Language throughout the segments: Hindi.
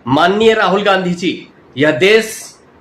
माननीय राहुल गांधी जी, यह देश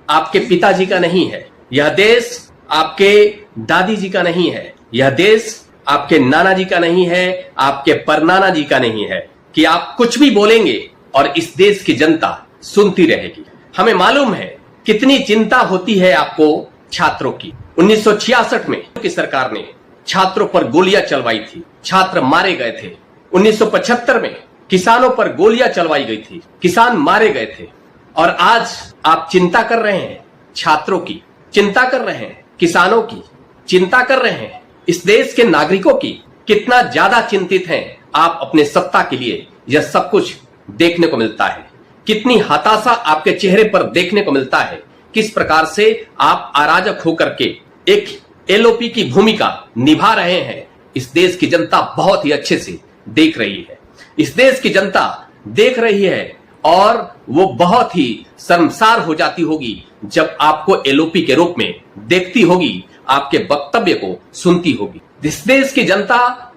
आपके पिताजी का नहीं है, यह देश आपके दादी जी का नहीं है, यह देश आपके नाना जी का नहीं है, आपके परनाना जी का नहीं है कि आप कुछ भी बोलेंगे और इस देश की जनता सुनती रहेगी। हमें मालूम है कितनी चिंता होती है आपको छात्रों की। 1966 में की सरकार ने छात्रों पर गोलियां चलवाई थी, छात्र मारे गए थे। 1975 में किसानों पर गोलियां चलवाई गई थी, किसान मारे गए थे। और आज आप चिंता कर रहे हैं छात्रों की, चिंता कर रहे हैं किसानों की, चिंता कर रहे हैं इस देश के नागरिकों की। कितना ज्यादा चिंतित हैं आप अपने सत्ता के लिए, यह सब कुछ देखने को मिलता है। कितनी हताशा आपके चेहरे पर देखने को मिलता है। किस प्रकार से आप अराजक होकर के एक एलओपी की भूमिका निभा रहे हैं, इस देश की जनता बहुत ही अच्छे से देख रही है। इस देश की जनता देख रही है और वो बहुत ही शर्मसार हो जाती होगी जब आपको एलओपी के रूप में देखती होगी, आपके वक्तव्य को सुनती होगी। इस देश की जनता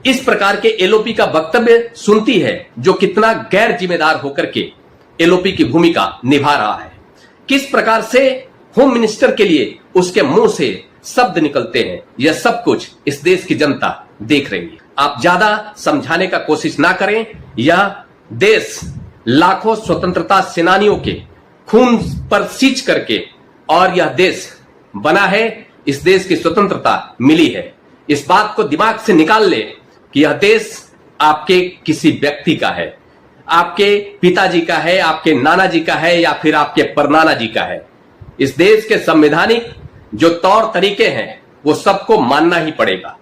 इस प्रकार के एलओपी का वक्तव्य सुनती है जो कितना गैर जिम्मेदार होकर के एलओपी की भूमिका निभा रहा है। किस प्रकार से होम मिनिस्टर के लिए उसके मुंह से शब्द निकलते हैं, यह सब कुछ इस देश की जनता देख रही है। आप ज्यादा समझाने का कोशिश ना करें। यह देश लाखों स्वतंत्रता सेनानियों के खून पर सींच करके और यह देश बना है, इस देश की स्वतंत्रता मिली है। इस बात को दिमाग से निकाल ले कि यह देश आपके किसी व्यक्ति का है, आपके पिताजी का है, आपके नाना जी का है या फिर आपके परनाना जी का है। इस देश के संवैधानिक जो तौर तरीके हैं वो सबको मानना ही पड़ेगा।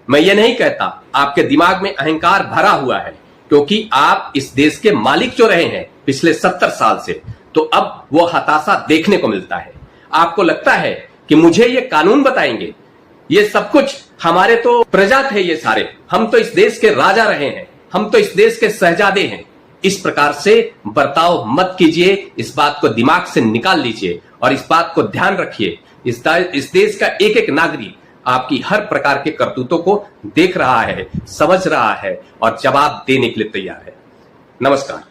मैं ये नहीं कहता आपके दिमाग में अहंकार भरा हुआ है, क्योंकि आप इस देश के मालिक जो रहे हैं पिछले 70 साल से, तो अब वो हताशा देखने को मिलता है। आपको लगता है कि मुझे ये कानून बताएंगे, ये सब कुछ हमारे तो प्रजा थे, ये सारे हम तो इस देश के राजा रहे हैं, हम तो इस देश के शहजादे हैं। इस प्रकार से बर्ताव मत कीजिए, इस बात को दिमाग से निकाल लीजिए और इस बात को ध्यान रखिए। इस देश का एक एक नागरिक आपकी हर प्रकार के करतूतों को देख रहा है, समझ रहा है और जवाब देने के लिए तैयार है। नमस्कार।